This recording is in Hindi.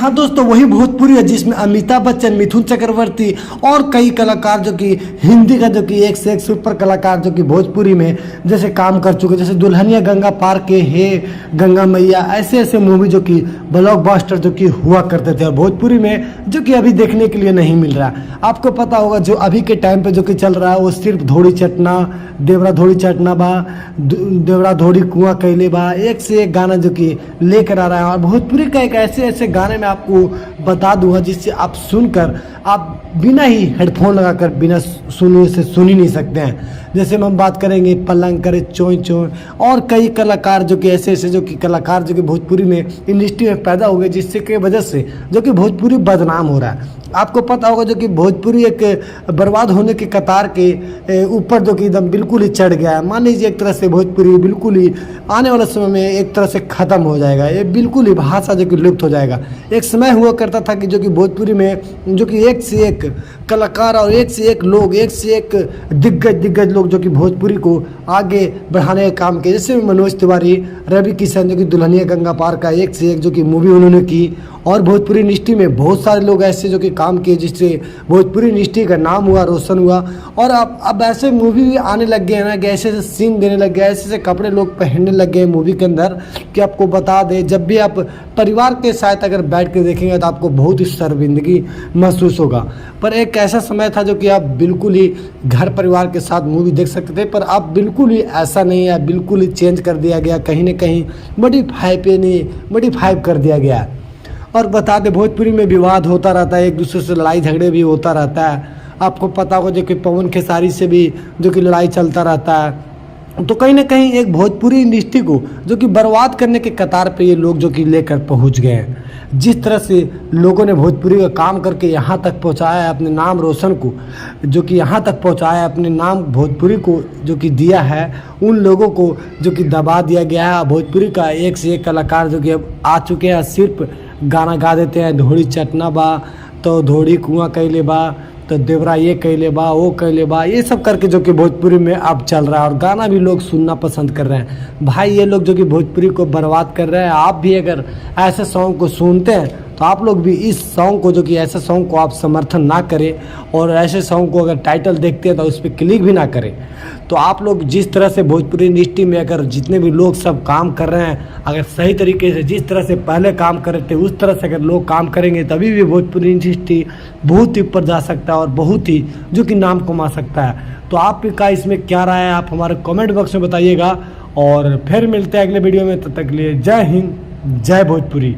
हाँ दोस्तों, वही भोजपुरी है जिसमें अमिताभ बच्चन, मिथुन चक्रवर्ती और कई कलाकार जो कि हिंदी का जो कि एक से एक सुपर कलाकार जो कि भोजपुरी में जैसे काम कर चुके, जैसे दुल्हनिया गंगा पार के, हे गंगा मैया, ऐसे ऐसे मूवी जो कि ब्लॉकबस्टर जो कि हुआ करते थे और भोजपुरी में जो कि अभी देखने के लिए नहीं मिल रहा। आपको पता होगा जो अभी के टाइम पे जो कि चल रहा है वो सिर्फ धोड़ी चटना, देवरा धोड़ी चटना बा, देवरा धोड़ी कुआं कैले बा, एक से एक गाना जो कि लेकर आ रहा है। और भोजपुरी का एक ऐसे ऐसे गाने में आपको बता दूंगा जिससे आप सुनकर आप बिना ही हेडफोन लगाकर बिना सुने से सुन ही नहीं सकते हैं। जैसे हम बात करेंगे पलंग करे चोई चोई और कई कलाकार जो कि ऐसे ऐसे जो कि कलाकार जो कि भोजपुरी में इंडस्ट्री में पैदा हो गए, जिससे की वजह से जो कि भोजपुरी बदनाम हो रहा है। आपको पता होगा जो कि भोजपुरी एक बर्बाद होने के कतार के ऊपर जो कि एकदम बिल्कुल ही चढ़ गया है। मान लीजिए एक तरह से भोजपुरी बिल्कुल ही आने वाले समय में एक तरह से ख़त्म हो जाएगा, ये बिल्कुल ही भाषा जो कि लुप्त हो जाएगा। एक समय हुआ करता था कि जो कि भोजपुरी में जो कि एक से एक कलाकार और एक से एक लोग, एक से एक दिग्गज लोग जो कि भोजपुरी को आगे बढ़ाने का काम किए, जैसे मनोज तिवारी, रवि किशन जो कि दुल्हनिया गंगा पार का एक से एक जो कि मूवी उन्होंने की। और भोजपुरी इंडस्ट्री में बहुत सारे लोग ऐसे जो कि काम किए जिससे भोजपुरी इंडस्ट्री का नाम हुआ, रोशन हुआ। और अब ऐसे मूवी आने लग गए हैं ना कि ऐसे ऐसे सीन देने लग गए, ऐसे ऐसे कपड़े लोग पहनने लग गए मूवी के अंदर कि आपको बता दें, जब भी आप परिवार के साथ अगर बैठ कर देखेंगे तो आपको बहुत ही शर्मिंदगी महसूस होगा। पर एक ऐसा समय था जो कि आप बिल्कुल ही घर परिवार के साथ मूवी देख सकते थे, पर अब बिल्कुल ही ऐसा नहीं है, बिल्कुल ही चेंज कर दिया गया, कहीं ना कहीं मॉडिफाई कर दिया गया। और बता दें भोजपुरी में विवाद होता रहता है, एक दूसरे से लड़ाई झगड़े भी होता रहता है। आपको पता होगा जो कि पवन खेसारी से भी जो कि लड़ाई चलता रहता है। तो कहीं ना कहीं एक भोजपुरी इंडस्ट्री को जो कि बर्बाद करने के कतार पे ये लोग जो कि लेकर पहुंच गए हैं। जिस तरह से लोगों ने भोजपुरी का काम करके यहाँ तक पहुँचाया है, अपने नाम रोशन को जो कि यहाँ तक पहुँचाया है, अपने नाम भोजपुरी को जो कि दिया है, उन लोगों को जो कि दबा दिया गया है। भोजपुरी का एक से एक कलाकार जो कि अब आ चुके हैं, सिर्फ गाना गा देते हैं, धोड़ी चटना बा तो धोड़ी कुआं कैले बा, तो देवरा ये कैले बा, वो कैले बा, ये सब करके जो कि भोजपुरी में अब चल रहा है। और गाना भी लोग सुनना पसंद कर रहे हैं। भाई ये लोग जो कि भोजपुरी को बर्बाद कर रहे हैं। आप भी अगर ऐसे सॉन्ग को सुनते हैं तो आप लोग भी इस सॉन्ग को जो कि ऐसे सॉन्ग को आप समर्थन ना करें, और ऐसे सॉन्ग को अगर टाइटल देखते हैं तो उस पर क्लिक भी ना करें। तो आप लोग जिस तरह से भोजपुरी इंडस्ट्री में अगर जितने भी लोग सब काम कर रहे हैं, अगर सही तरीके से जिस तरह से पहले काम कर रहे थे उस तरह से अगर लोग काम करेंगे तभी भी भोजपुरी इंडस्ट्री बहुत ही ऊपर जा सकता है और बहुत ही जो कि नाम कमा सकता है। तो आपका इसमें क्या राय है, आप हमारे कमेंट बॉक्स में बताइएगा। और फिर मिलते हैं अगले वीडियो में, तब तक के लिए जय हिंद, जय भोजपुरी।